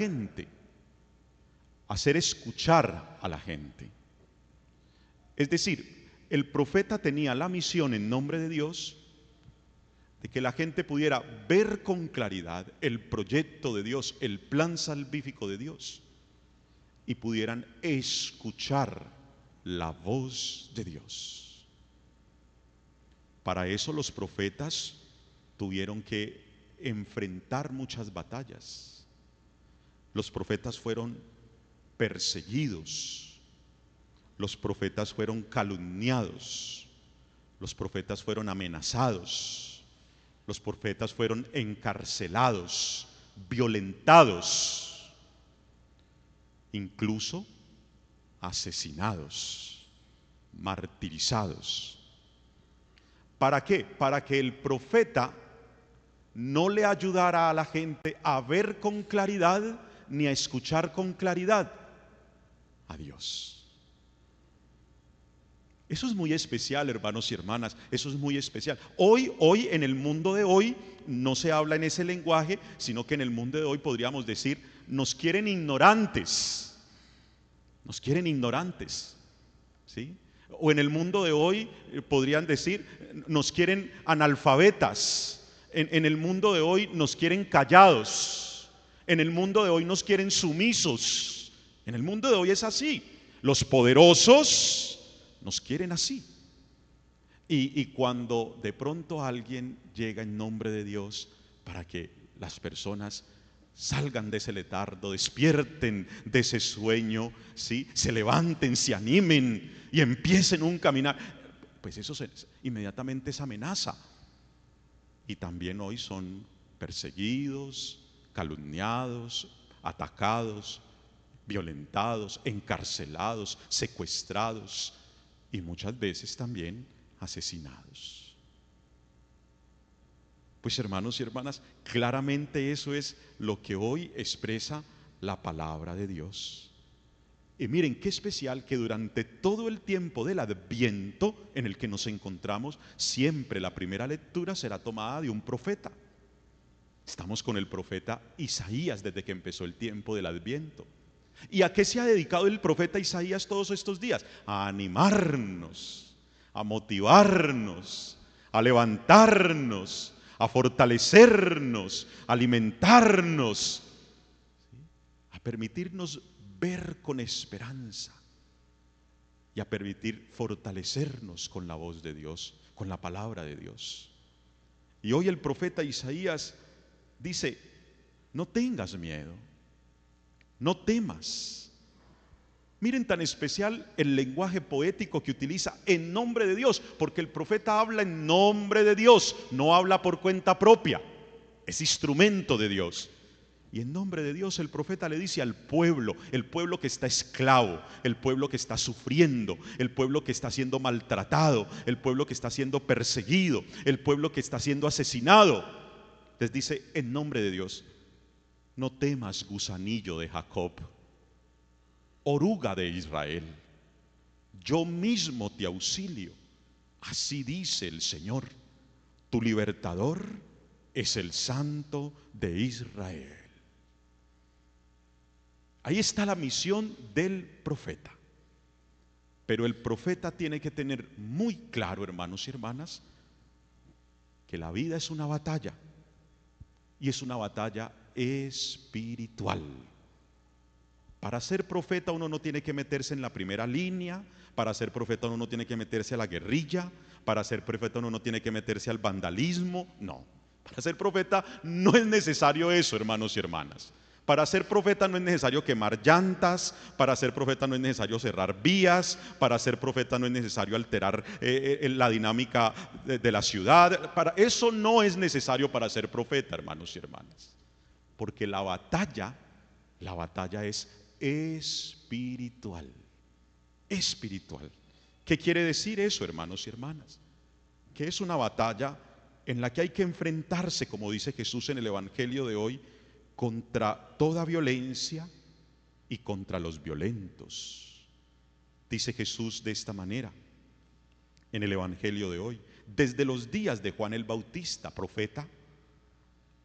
gente, hacer escuchar a la gente. Es decir, el profeta tenía la misión en nombre de Dios de que la gente pudiera ver con claridad el proyecto de Dios, el plan salvífico de Dios, y pudieran escuchar la voz de Dios. Para eso los profetas tuvieron que enfrentar muchas batallas. Los profetas fueron perseguidos, los profetas fueron calumniados, los profetas fueron amenazados, los profetas fueron encarcelados, violentados, incluso asesinados, martirizados. ¿Para qué? Para que el profeta no le ayudara a la gente a ver con claridad ni a escuchar con claridad a Dios. Eso es muy especial, hermanos y hermanas, eso es muy especial. Hoy, en el mundo de hoy, no se habla en ese lenguaje, sino que en el mundo de hoy podríamos decir, nos quieren ignorantes, ¿sí? O en el mundo de hoy podrían decir, nos quieren analfabetas, en el mundo de hoy nos quieren callados, en el mundo de hoy nos quieren sumisos, en el mundo de hoy es así, los poderosos nos quieren así. Y cuando de pronto alguien llega en nombre de Dios para que las personas salgan de ese letardo, despierten de ese sueño, ¿sí? Se levanten, se animen y empiecen un caminar, pues eso inmediatamente es amenaza. Y también hoy son perseguidos, calumniados, atacados, violentados, encarcelados, secuestrados y muchas veces también asesinados. Pues hermanos y hermanas, claramente eso es lo que hoy expresa la palabra de Dios. Y miren qué especial que durante todo el tiempo del Adviento en el que nos encontramos, siempre la primera lectura será tomada de un profeta. Estamos con el profeta Isaías desde que empezó el tiempo del Adviento. ¿Y a qué se ha dedicado el profeta Isaías todos estos días? A animarnos, a motivarnos, a levantarnos, a fortalecernos, a alimentarnos, a permitirnos ver con esperanza y a permitir fortalecernos con la voz de Dios, con la palabra de Dios. Y hoy el profeta Isaías dice, no tengas miedo, no temas. Miren tan especial el lenguaje poético que utiliza en nombre de Dios, porque el profeta habla en nombre de Dios, no habla por cuenta propia, es instrumento de Dios. Y en nombre de Dios el profeta le dice al pueblo, el pueblo que está esclavo, el pueblo que está sufriendo, el pueblo que está siendo maltratado, el pueblo que está siendo perseguido, el pueblo que está siendo asesinado, les dice en nombre de Dios, no temas, gusanillo de Jacob, oruga de Israel, yo mismo te auxilio. Así dice el Señor, tu libertador es el Santo de Israel. Ahí está la misión del profeta. Pero el profeta tiene que tener muy claro, hermanos y hermanas, que la vida es una batalla. Y es una batalla espiritual. Para ser profeta uno no tiene que meterse en la primera línea, para ser profeta uno no tiene que meterse a la guerrilla, para ser profeta uno no tiene que meterse al vandalismo, no. Para ser profeta no es necesario eso, hermanos y hermanas. Para ser profeta no es necesario quemar llantas, para ser profeta no es necesario cerrar vías, para ser profeta no es necesario alterar la dinámica de la ciudad. Para eso no es necesario para ser profeta, hermanos y hermanas. Porque la batalla es espiritual. Espiritual. ¿Qué quiere decir eso, hermanos y hermanas? Que es una batalla en la que hay que enfrentarse, como dice Jesús en el Evangelio de hoy, contra toda violencia y contra los violentos. Dice Jesús de esta manera en el Evangelio de hoy: desde los días de Juan el Bautista, profeta,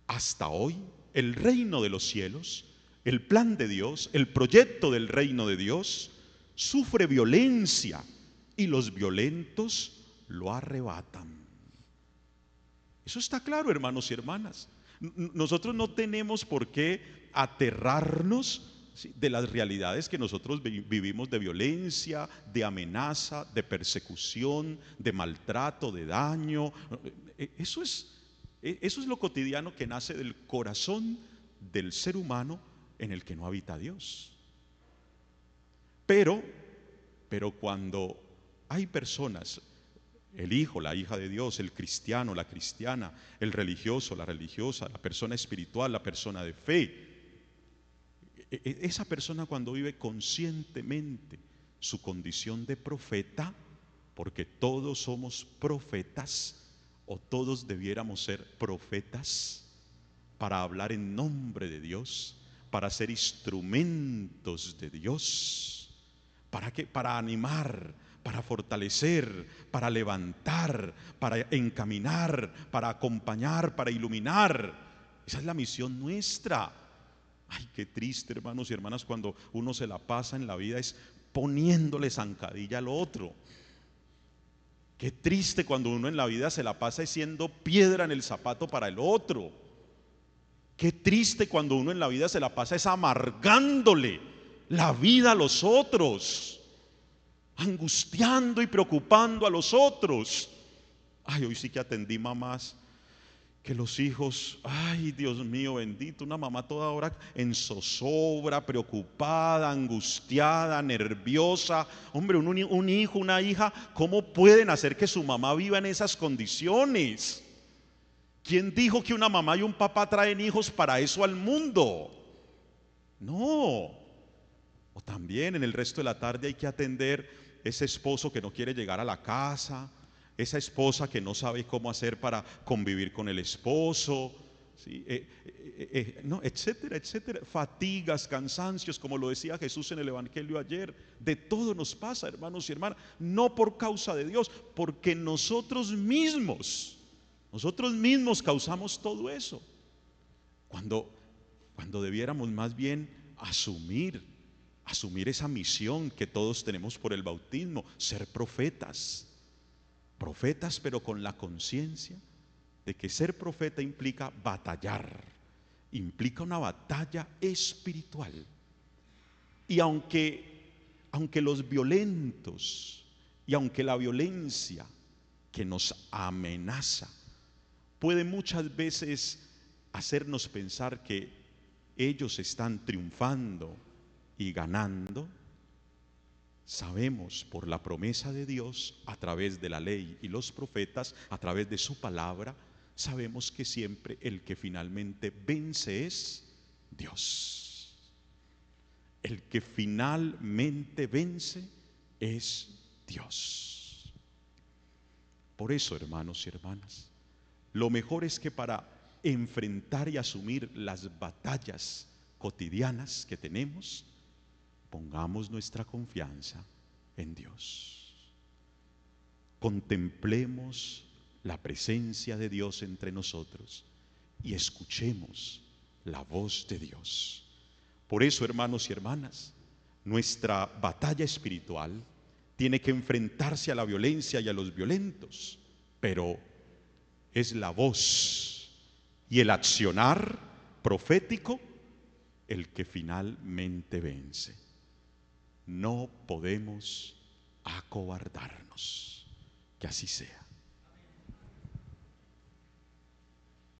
hasta hoy, el reino de los cielos el plan de Dios, el proyecto del reino de Dios, sufre violencia y los violentos lo arrebatan. Eso está claro, hermanos y hermanas. Nosotros no tenemos por qué aterrarnos, ¿sí?, de las realidades que nosotros vivimos, de violencia, de amenaza, de persecución, de maltrato, de daño. Eso es lo cotidiano que nace del corazón del ser humano en el que no habita Dios. Pero cuando hay personas, el hijo, la hija de Dios, el cristiano, la cristiana, el religioso, la religiosa, la persona espiritual, la persona de fe, esa persona cuando vive conscientemente su condición de profeta, porque todos somos profetas, o todos debiéramos ser profetas, para hablar en nombre de Dios, para ser instrumentos de Dios. ¿Para qué? Para animar, para fortalecer, para levantar, para encaminar, para acompañar, para iluminar. Esa es la misión nuestra. Ay, qué triste, hermanos y hermanas, cuando uno se la pasa en la vida es poniéndole zancadilla al otro. Qué triste cuando uno en la vida se la pasa siendo piedra en el zapato para el otro. Qué triste cuando uno en la vida se la pasa es amargándole la vida a los otros, angustiando y preocupando a los otros. Ay, hoy sí que atendí mamás que los hijos, ay, Dios mío bendito, una mamá toda hora en zozobra, preocupada, angustiada, nerviosa. Hombre, un hijo, una hija, ¿cómo pueden hacer que su mamá viva en esas condiciones? ¿Quién dijo que una mamá y un papá traen hijos para eso al mundo? No. O también en el resto de la tarde hay que atender ese esposo que no quiere llegar a la casa, esa esposa que no sabe cómo hacer para convivir con el esposo, ¿sí? No, etcétera, etcétera. Fatigas, cansancios, como lo decía Jesús en el Evangelio ayer. De todo nos pasa, hermanos y hermanas, no por causa de Dios, porque nosotros mismos causamos todo eso. Cuando debiéramos más bien asumir esa misión que todos tenemos por el bautismo, ser profetas, pero con la conciencia de que ser profeta implica batallar, implica una batalla espiritual. Y aunque los violentos y aunque la violencia que nos amenaza puede muchas veces hacernos pensar que ellos están triunfando y ganando, sabemos por la promesa de Dios a través de la ley y los profetas, a través de su palabra, sabemos que siempre el que finalmente vence es Dios. El que finalmente vence es Dios. Por eso, hermanos y hermanas, lo mejor es que para enfrentar y asumir las batallas cotidianas que tenemos, pongamos nuestra confianza en Dios. Contemplemos la presencia de Dios entre nosotros y escuchemos la voz de Dios. Por eso, hermanos y hermanas, nuestra batalla espiritual tiene que enfrentarse a la violencia y a los violentos, pero es la voz y el accionar profético el que finalmente vence. No podemos acobardarnos. Que así sea.